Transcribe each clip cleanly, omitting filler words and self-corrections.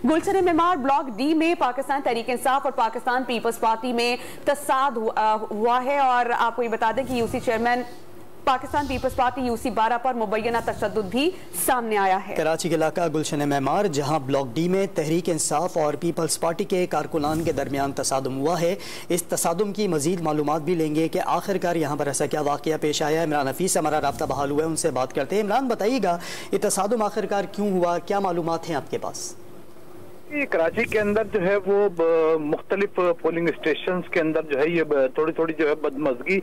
गुलशन Maymar block D में पाकिस्तान तहरीक इंसाफ और Pakistan Peoples party में तसाद हुआ है और आपको ये बता दें कि UC chairman Pakistan Peoples Party UC 12 पर मुबैना तशद्दुद भी सामने आया है। कराची के इलाका गुलशन मेमार जहां ब्लॉक डी में तहरीक इंसाफ और पीपल्स पार्टी के कारकुनान के दरमियान तसादुम हुआ है। इस तसादुम की मजीद मालूमात भी लेंगे कि आखिरकार यहाँ पर ऐसा क्या वाक़या पेश आया है। इमरान हफीज़ हमारा राब्ता बहाल हुआ है, उनसे बात करते हैं। इमरान, बताइएगा ये तसादुम आखिरकार क्यों हुआ, क्या मालूमात हैं आपके पास? कराची के अंदर जो है वो मुख्तलिफ पोलिंग स्टेशन के अंदर जो है ये थोड़ी थोड़ी जो है बदमजगी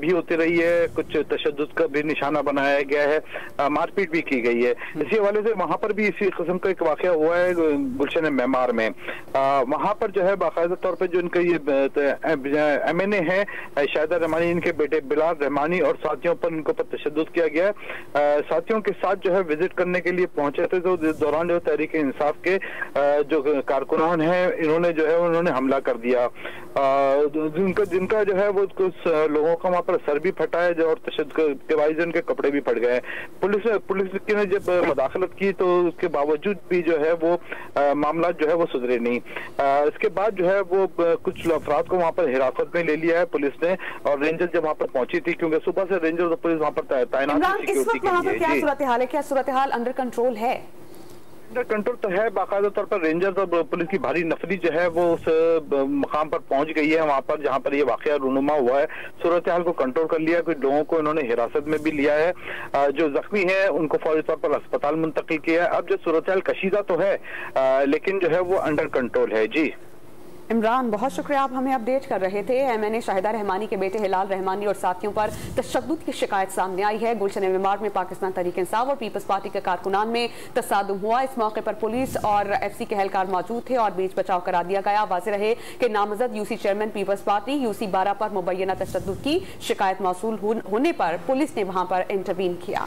भी होती रही है, कुछ तशद्दुद का भी निशाना बनाया गया है, मारपीट भी की गई है। इसी हवाले से वहाँ पर भी इसी किस्म का एक वाक़या हुआ है गुलशन मेमार में। वहाँ पर जो है बाकायदा तौर पर जो इनका ये MNA है शाहिदा रहमानी, इनके बेटे बिलाल रहमानी और साथियों पर इनको पर तशद्दुद किया गया है। साथियों के साथ जो है विजिट करने के लिए पहुंचे थे, तो इस दौरान जो तहरीक इंसाफ के जो कारकुनान हैं इन्होंने जो है उन्होंने हमला कर दिया। जिनका जो है वो कुछ लोगों का वहाँ पर सर भी फटा है और तशद्दुद के बावजूद उनके कपड़े भी फट गए। पुलिस ने जब मदाखलत की तो उसके बावजूद भी जो है वो मामला जो है वो सुधरे नहीं। इसके बाद जो है वो कुछ अफराद को वहाँ पर हिरासत में ले लिया है पुलिस ने, और रेंजर जब वहाँ पर पहुंची थी, क्योंकि सुबह से रेंजर और पुलिस वहाँ पर तैनात थी इस वक्त वहाँ पर क्या सूरत हाल है? क्या सूरत हाल अंडर कंट्रोल है? कंट्रोल तो है, बाकायदा तौर पर रेंजर्स और पुलिस की भारी नफरी जो है वो उस मकाम पर पहुंच गई है, वहां पर जहां पर ये वाकया रूनुमा हुआ है। सूरत हाल को कंट्रोल कर लिया, कुछ लोगों को इन्होंने हिरासत में भी लिया है। जो जख्मी है उनको फौरी तौर पर अस्पताल मुंतकिल किया है। अब जो सूरत हाल कशीदा तो है लेकिन जो है वो अंडर कंट्रोल है। जी इमरान, बहुत शुक्रिया, आप हमें अपडेट कर रहे थे। MNA शाहिदा रहमानी के बेटे हिलाल रहमानी और साथियों पर तशद्दुद की शिकायत सामने आई है। गुलशन मेमार में पाकिस्तान तहरीक इंसाफ और पीपल्स पार्टी के कारकुनान में तसादुम हुआ। इस मौके पर पुलिस और FC के एहलकार मौजूद थे और बीच बचाव करा दिया गया। वाज़ेह रहे कि नामजद UC chairman Peoples Party UC 12 पर मुबैना तशद्दुद की शिकायत मौसूल होने पर पुलिस ने वहां पर इंटरवीन किया।